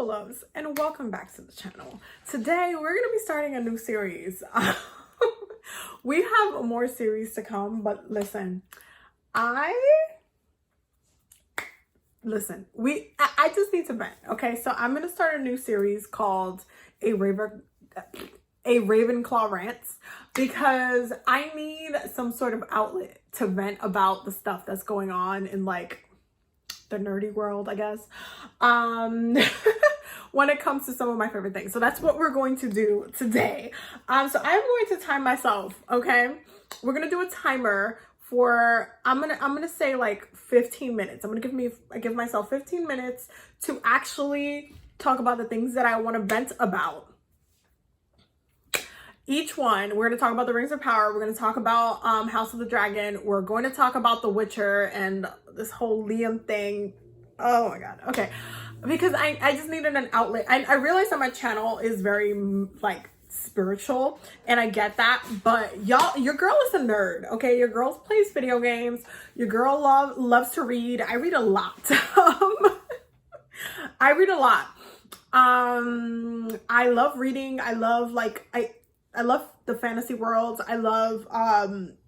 Hello loves, and welcome back to the channel. Today we're going to be starting a new series. We have more series to come, but listen, I just need to vent, okay? So I'm going to start a new series called a Ravenclaw Rants, because I need some sort of outlet to vent about the stuff that's going on in like the nerdy world, I guess, when it comes to some of my favorite things. So that's what we're going to do today. So I'm going to time myself, okay? We're gonna do a timer for, I'm gonna say like 15 minutes. I'm gonna give myself 15 minutes to actually talk about the things that I want to vent about. Each one, we're going to talk about the Rings of Power. We're going to talk about House of the Dragon. We're going to talk about The Witcher and this whole Liam thing. Oh my God. Okay. Because I just needed an outlet. I realize that my channel is very like spiritual, and I get that, but your girl is a nerd, okay? Your girl plays video games. Your girl loves to read. I read a lot. I read a lot. I love reading. I love I love the fantasy worlds. I love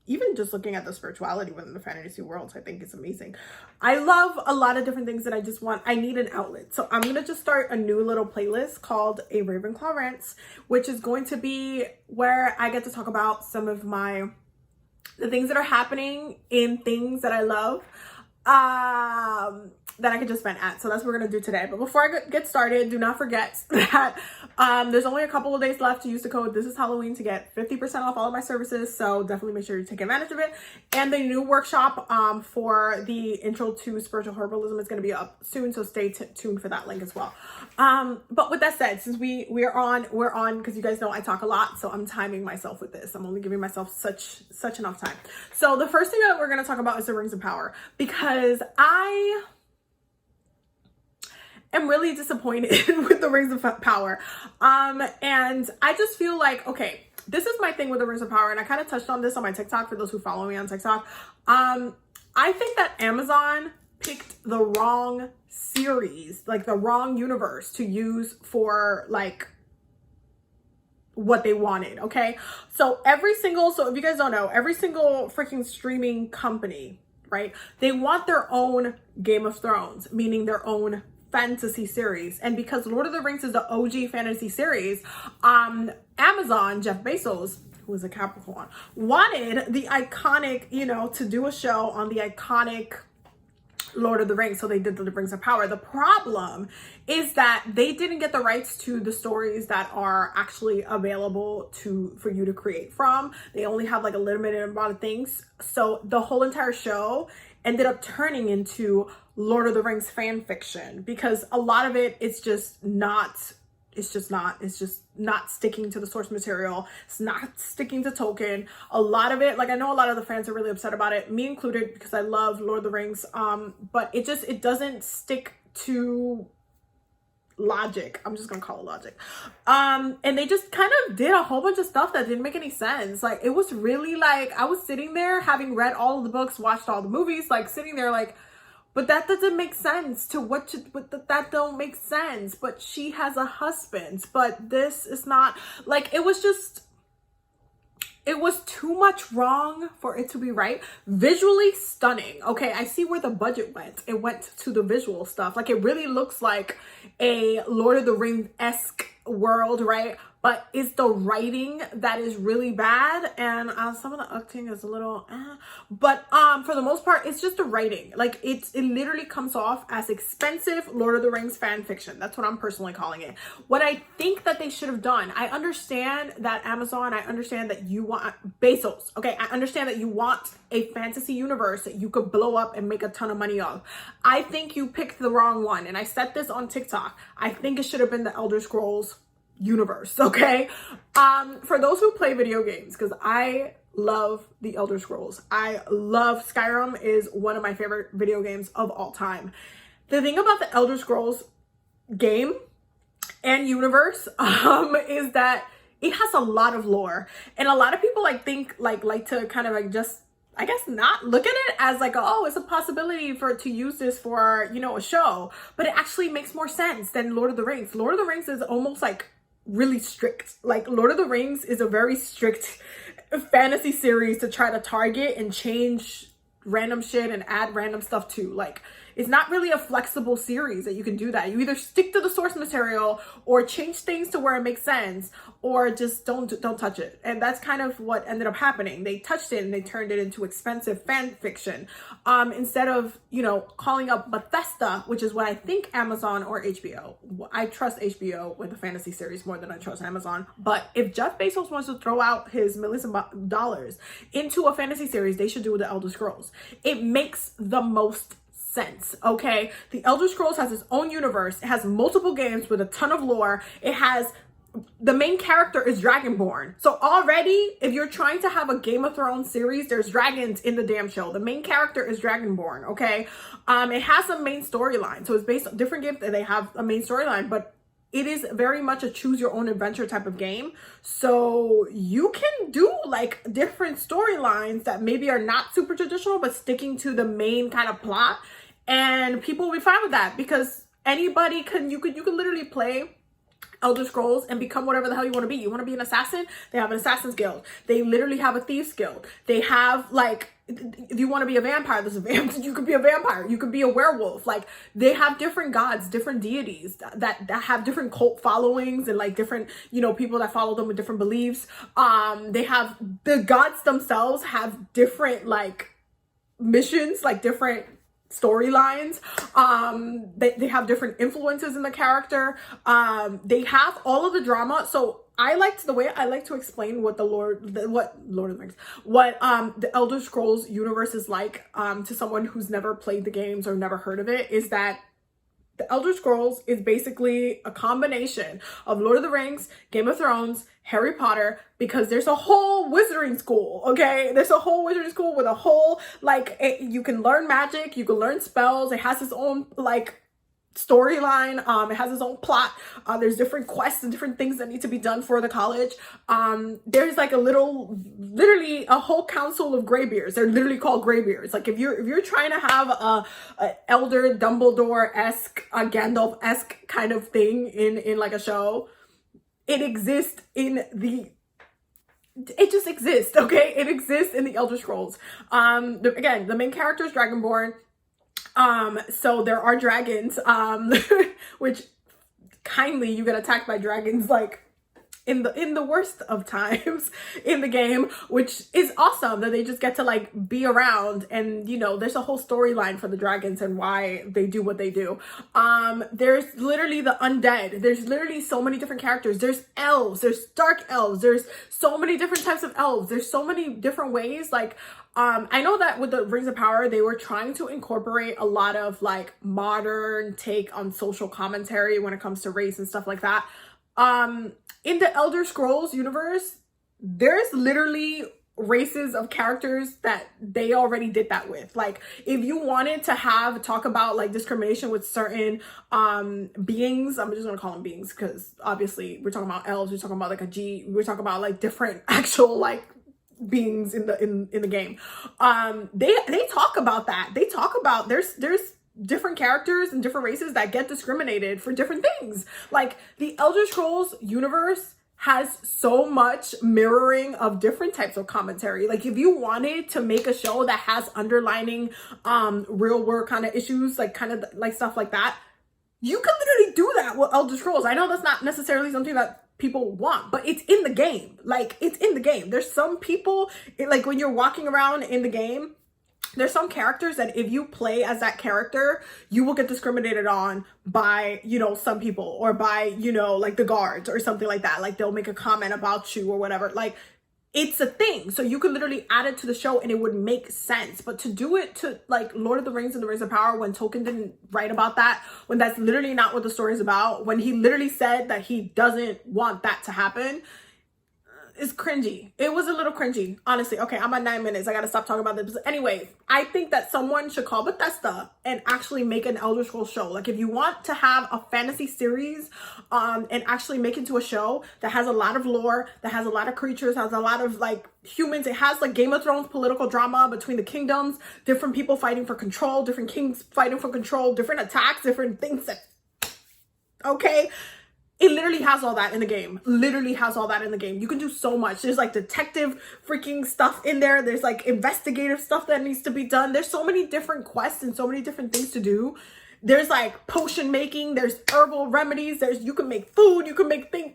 even just looking at the spirituality within the fantasy worlds. I think it's amazing. I love a lot of different things that I need an outlet. So I'm going to just start a new little playlist called a Ravenclaw Rants, which is going to be where I get to talk about some of the things that are happening in things that I love, that I could just vent at. So that's what we're gonna do today. But before I get started, do not forget that there's only a couple of days left to use the code This Is Halloween to get 50% off all of my services. So definitely make sure you take advantage of it. And the new workshop for the intro to spiritual herbalism is gonna be up soon, so stay tuned for that link as well. But with that said, since we're on because you guys know I talk a lot, so I'm timing myself with this. I'm only giving myself such enough time. So the first thing that we're gonna talk about is the Rings of Power, because I am really disappointed with the Rings of Power. And I just feel like, okay, this is my thing with the Rings of Power, and I kind of touched on this on my TikTok for those who follow me on TikTok. I think that Amazon picked the wrong series, like the wrong universe to use for like what they wanted, okay? So if you guys don't know, every single freaking streaming company, right? They want their own Game of Thrones, meaning their own fantasy series. And because Lord of the Rings is the OG fantasy series, Amazon, Jeff Bezos, who is a Capricorn, wanted the iconic, to do a show on the iconic Lord of the Rings. So they did the Rings of Power. The problem is that they didn't get the rights to the stories that are actually available for you to create from. They only have like a limited amount of things. So the whole entire show ended up turning into Lord of the Rings fan fiction, because a lot of it is just not sticking to the source material. It's not sticking to Tolkien. A lot of it, like I know a lot of the fans are really upset about it, me included, because I love Lord of the Rings. But it doesn't stick to logic. I'm just gonna call it logic. And they just kind of did a whole bunch of stuff that didn't make any sense. Like it was really like, I was sitting there having read all of the books, watched all the movies, like sitting there like, but that doesn't make sense that don't make sense. But she has a husband, but this is not, like, it was too much wrong for it to be right. Visually stunning. Okay, I see where the budget went. It went to the visual stuff. Like, it really looks like a Lord of the Rings-esque world, right? But it's the writing that is really bad, and some of the acting is a little but for the most part, it's just the writing. Like it literally comes off as expensive Lord of the Rings fan fiction. That's what I'm personally calling it. What I think that they should have done, I understand that Amazon, I understand that you want Bezos, okay? I understand that you want a fantasy universe that you could blow up and make a ton of money of. I think you picked the wrong one, and I said this on TikTok. I think it should have been the Elder Scrolls universe, okay? For those who play video games, because I love the Elder Scrolls. I love Skyrim, is one of my favorite video games of all time. The thing about the Elder Scrolls game and universe is that it has a lot of lore, and a lot of people like to kind of like just I guess not look at it as like, oh, it's a possibility to use this for, you know, a show, but it actually makes more sense than Lord of the Rings. Lord of the Rings is almost like really strict. Like Lord of the Rings is a very strict fantasy series to try to target and change random shit and add random stuff to. Like, it's not really a flexible series that you can do that. You either stick to the source material or change things to where it makes sense, or just don't touch it. And that's kind of what ended up happening. They touched it and they turned it into expensive fan fiction. Instead of, you know, calling up Bethesda, which is what I think Amazon or HBO. I trust HBO with a fantasy series more than I trust Amazon. But if Jeff Bezos wants to throw out his millions of dollars into a fantasy series, they should do with the Elder Scrolls. It makes the most sense. Okay, the Elder Scrolls has its own universe. It has multiple games with a ton of lore. It has, the main character is Dragonborn. So already, if you're trying to have a Game of Thrones series, there's dragons in the damn show. The main character is Dragonborn. Okay, it has a main storyline. So it's based on different games that they have a main storyline, but it is very much a choose your own adventure type of game. So you can do like different storylines that maybe are not super traditional, but sticking to the main kind of plot. And people will be fine with that, because anybody you could literally play Elder Scrolls and become whatever the hell you want to be. You want to be an assassin? They have an assassin's guild. They literally have a thieves guild. They have, like, if you want to be a vampire, there's a you could be a vampire. You could be a werewolf. Like, they have different gods, different deities that have different cult followings, and like different, you know, people that follow them with different beliefs. They have, the gods themselves have different like missions, like different storylines. They have different influences in the character. They have all of the drama. So the way I like to explain what Lord of the Rings, what the Elder Scrolls universe is like, to someone who's never played the games or never heard of it, is that the Elder Scrolls is basically a combination of Lord of the Rings, Game of Thrones, Harry Potter, because there's a whole wizarding school, okay? There's a whole wizarding school with a whole, like, you can learn magic, you can learn spells. It has its own, like, storyline. It has its own plot. There's different quests and different things that need to be done for the college. There's like literally a whole council of graybeards. They're literally called graybeards. Like, if you're trying to have a elder Dumbledore-esque, a Gandalf-esque kind of thing in like a show, it exists it just exists, okay? It exists in the Elder Scrolls. Again, the main character is Dragonborn. So there are dragons, which kindly you get attacked by dragons like in the worst of times in the game, which is awesome that they just get to like be around. And you know, there's a whole storyline for the dragons and why they do what they do. There's literally the undead. There's literally so many different characters. There's elves, there's dark elves, there's so many different types of elves. There's so many different ways. Like, I know that with the Rings of Power, they were trying to incorporate a lot of like modern take on social commentary when it comes to race and stuff like that. In the Elder Scrolls universe, there's literally races of characters that they already did that with. Like, if you wanted to talk about like discrimination with certain beings, I'm just gonna call them beings because obviously we're talking about elves, we're talking about like we're talking about like different actual like beings in the game. They talk about that. They talk about there's different characters and different races that get discriminated for different things. Like, the Elder Scrolls universe has so much mirroring of different types of commentary. Like, if you wanted to make a show that has underlining real world kind of issues, like kind of like stuff like that, you can literally do that with Elder Scrolls. I know that's not necessarily something that people want, but it's in the game. Like, it's in the game. There's some people, like when you're walking around in the game, there's some characters that if you play as that character, you will get discriminated on by, you know, some people, or by, you know, like the guards or something like that. Like, they'll make a comment about you or whatever. Like, it's a thing. So you could literally add it to the show and it would make sense. But to do it to like Lord of the Rings and the Rings of Power, when Tolkien didn't write about that, when that's literally not what the story is about, when he literally said that he doesn't want that to happen, is cringy. It was a little cringy, honestly. Okay, I'm at 9 minutes. I gotta stop talking about this. But anyway, I think that someone should call Bethesda and actually make an Elder Scrolls show. Like, if you want to have a fantasy series, and actually make it into a show that has a lot of lore, that has a lot of creatures, has a lot of like humans. It has like Game of Thrones political drama between the kingdoms, different people fighting for control, different kings fighting for control, different attacks, different things that, okay. It literally has all that in the game. Literally has all that in the game. You can do so much. There's like detective freaking stuff in there. There's like investigative stuff that needs to be done. There's so many different quests and so many different things to do. There's like potion making. There's herbal remedies. You can make food. You can make things.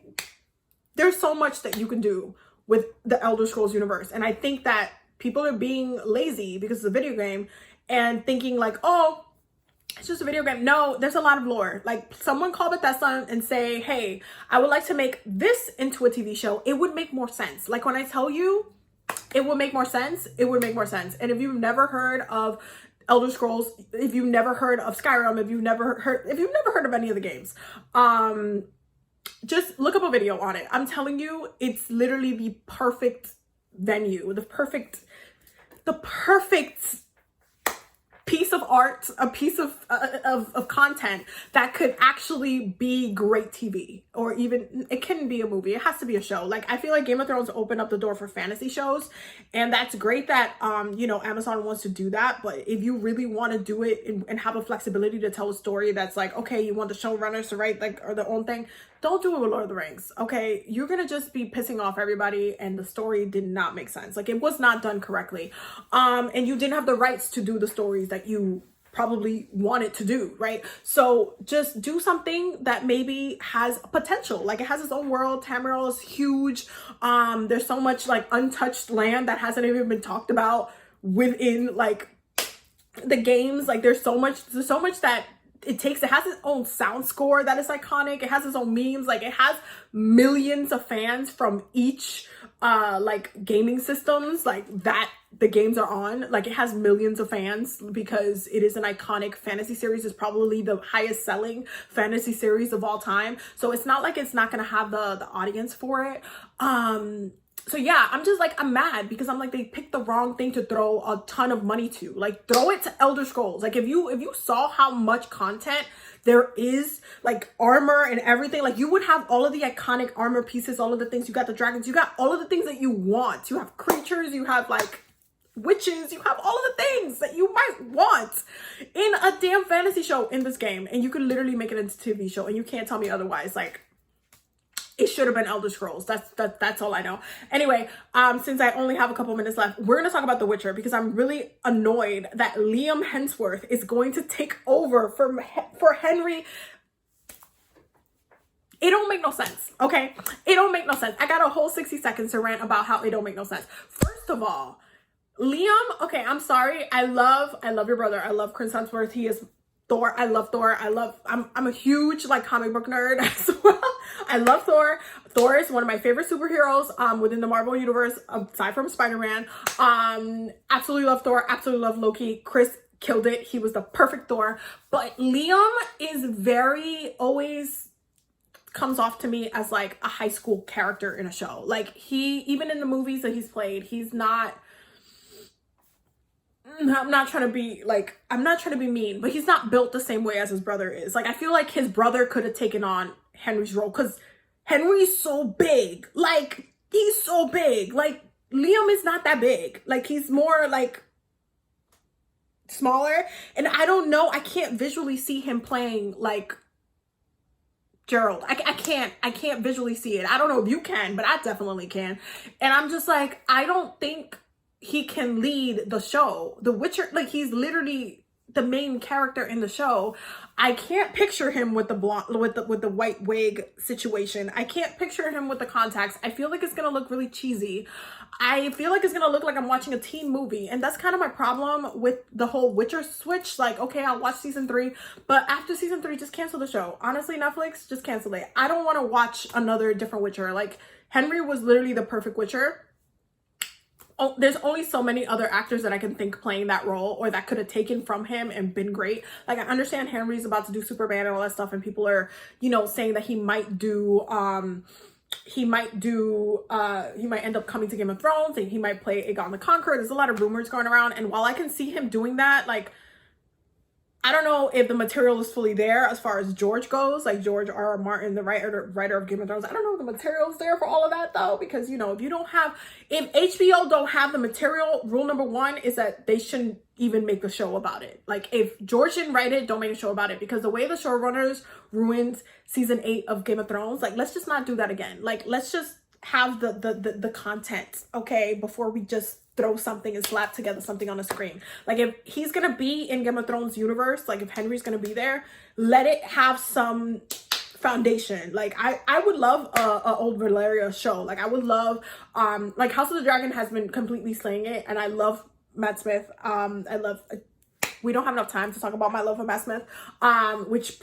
There's so much that you can do with the Elder Scrolls universe. And I think that people are being lazy because it's a video game and thinking like, oh, it's just a video game. No, there's a lot of lore. Like, someone call Bethesda and say, hey, I would like to make this into a TV show. It would make more sense. Like, when I tell you it would make more sense, it would make more sense. And if you've never heard of Elder Scrolls, if you've never heard of Skyrim, if you've never heard of any of the games, just look up a video on it. I'm telling you, it's literally the perfect venue, the perfect piece of art, a piece of content that could actually be great TV, or even it can be a movie. It has to be a show. Like, I feel like Game of Thrones opened up the door for fantasy shows, and that's great that you know, Amazon wants to do that. But if you really want to do it and have a flexibility to tell a story that's like, okay, you want the showrunners to write like or their own thing, don't do it with Lord of the Rings. Okay, you're gonna just be pissing off everybody, and the story did not make sense. Like, it was not done correctly, and you didn't have the rights to do the stories that you probably wanted to do, right? So just do something that maybe has potential. Like, it has its own world. Tamriel is huge. There's so much like untouched land that hasn't even been talked about within like the games. Like, there's so much that it takes. It has its own sound score that is iconic. It has its own memes. Like, it has millions of fans from each like gaming systems like that the games are on. Like, it has millions of fans because it is an iconic fantasy series. It's probably the highest selling fantasy series of all time. So it's not like it's not gonna have the audience for it. So yeah, I'm just like, I'm mad because I'm like, they picked the wrong thing to throw a ton of money to. Like, throw it to Elder Scrolls. Like, if you saw how much content there is, like armor and everything, like you would have all of the iconic armor pieces, all of the things. You got the dragons, you got all of the things that you want. You have creatures, you have like witches, you have all of the things that you might want in a damn fantasy show in this game. And you could literally make it into a TV show, and you can't tell me otherwise. Like, it should have been Elder Scrolls. That's all I know. Anyway, since I only have a couple minutes left, we're gonna talk about The Witcher because I'm really annoyed that Liam Hemsworth is going to take over for Henry. It don't make no sense, okay? It don't make no sense. I got a whole 60 seconds to rant about how it don't make no sense. First of all, Liam, okay, I'm sorry. I love your brother. I love Chris Hemsworth. He is Thor. I love Thor. I'm a huge like comic book nerd as well. I love Thor. Thor is one of my favorite superheroes within the Marvel universe, aside from Spider-Man. Absolutely love Thor. Absolutely love Loki. Chris killed it. He was the perfect Thor. But Liam is always comes off to me as like a high school character in a show. Like, even in the movies that he's played, he's not, I'm not trying to be mean, but he's not built the same way as his brother is. Like, I feel like his brother could have taken on Henry's role because Henry's so big. Like, he's so big. Like, Liam is not that big. Like, he's more like smaller. And I don't know, I can't visually see him playing like Gerald. I can't visually see it. I don't know if you can, but I definitely can. And I'm just like, I don't think he can lead the show. The Witcher, like, he's literally the main character in the show. I can't picture him with the blonde, with the white wig situation. I can't picture him with the contacts. I feel like it's gonna look really cheesy. I feel like it's gonna look like I'm watching a teen movie, and that's kind of my problem with the whole Witcher switch. Like, okay, I'll watch season 3, but after season 3, just cancel the show. Honestly, Netflix, just cancel it. I don't want to watch another different Witcher. Like, Henry was literally the perfect Witcher. Oh, there's only so many other actors that I can think playing that role or that could have taken from him and been great. Like, I understand Henry's about to do Superman and all that stuff, and people are, you know, saying that he might do he might do, he might end up coming to Game of Thrones, and he might play Aegon the Conqueror. There's a lot of rumors going around, and while I can see him doing that, like, I don't know if the material is fully there as far as George goes, like George R.R. Martin, the writer of Game of Thrones. I don't know if the material is there for all of that, though, because, you know, if HBO don't have the material, rule number one is that they shouldn't even make a show about it. Like, if George didn't write it, don't make a show about it, because the way the showrunners ruined season 8 of Game of Thrones, like, let's just not do that again. Like, let's just have the content, okay, before we just throw something and slap together something on a screen. Like, if he's gonna be in Game of Thrones universe, like if Henry's gonna be there, let it have some foundation. Like, I would love a old Valeria show. Like, I would love like House of the Dragon has been completely slaying it, and I love Matt Smith. We don't have enough time to talk about my love for Matt Smith, which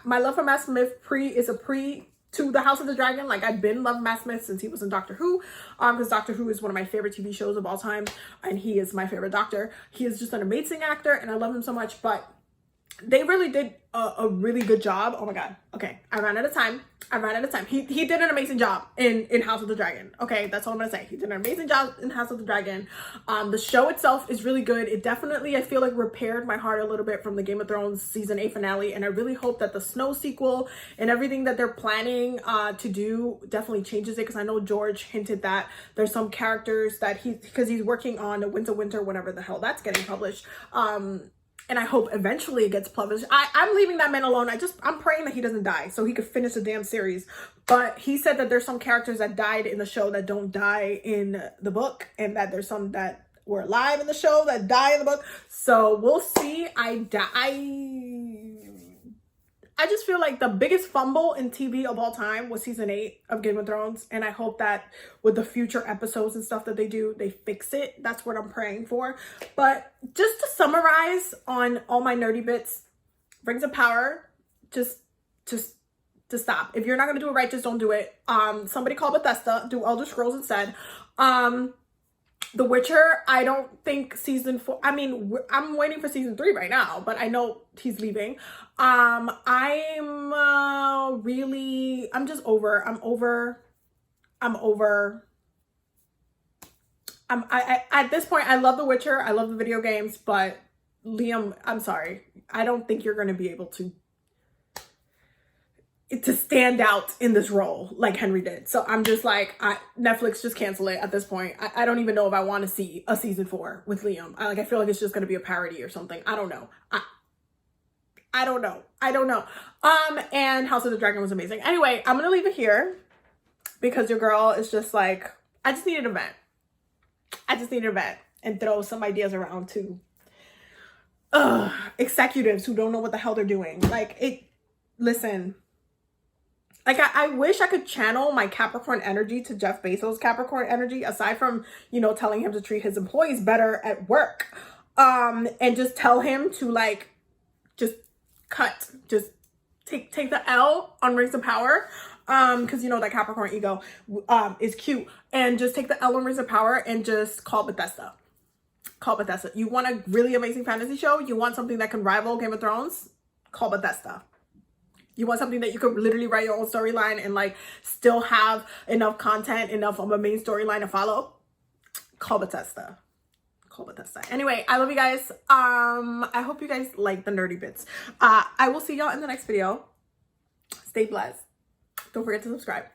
my love for Matt Smith is a pre to the House of the Dragon. Like, I've been loving Matt Smith since he was in Doctor Who, because Doctor Who is one of my favorite TV shows of all time, and he is my favorite Doctor. He is just an amazing actor, and I love him so much. But they really did a really good job. Oh my god. Okay, I ran out of time. He did an amazing job in House of the Dragon. Okay, that's all I'm gonna say. He did an amazing job in House of the Dragon. The show itself is really good. It definitely, I feel like, repaired my heart a little bit from the Game of Thrones season 8 finale, and I really hope that the Snow sequel and everything that they're planning to do definitely changes it, because I know George hinted that there's some characters that because he's working on the Winter, whenever the hell that's getting published. And I hope eventually it gets published. I'm leaving that man alone. I'm praying that he doesn't die so he could finish the damn series. But he said that there's some characters that died in the show that don't die in the book, and that there's some that were alive in the show that die in the book. So we'll see. I just feel like the biggest fumble in TV of all time was season 8 of Game of Thrones. And I hope that with the future episodes and stuff that they do, they fix it. That's what I'm praying for. But just to summarize on all my nerdy bits, Rings of Power, just to stop. If you're not going to do it right, just don't do it. Somebody called Bethesda, do Elder Scrolls instead. The Witcher, I don't think season 4, I mean, I'm waiting for season 3 right now, but I know he's leaving. I'm just over, at this point, I love The Witcher, I love the video games, but Liam, I'm sorry. I don't think you're going to be able to stand out in this role like Henry did. So I'm just like, Netflix, just cancel it at this point. I don't even know if I want to see a season 4 with Liam. I feel like it's just going to be a parody or something. I don't know. I don't know. And House of the Dragon was amazing. Anyway, I'm going to leave it here because your girl is just like, I just need an event. And throw some ideas around to executives who don't know what the hell they're doing. Listen, like, I wish I could channel my Capricorn energy to Jeff Bezos' Capricorn energy, aside from, you know, telling him to treat his employees better at work. And just tell him to, like, just take the L on Rings of Power. Because, you know, that Capricorn ego is cute. And just take the L on Rings of Power and just call Bethesda. You want a really amazing fantasy show? You want something that can rival Game of Thrones? Call Bethesda. You want something that you could literally write your own storyline and, like, still have enough content, enough of a main storyline to follow? Call Bethesda. Anyway, I love you guys. I hope you guys like the nerdy bits. I will see y'all in the next video. Stay blessed. Don't forget to subscribe.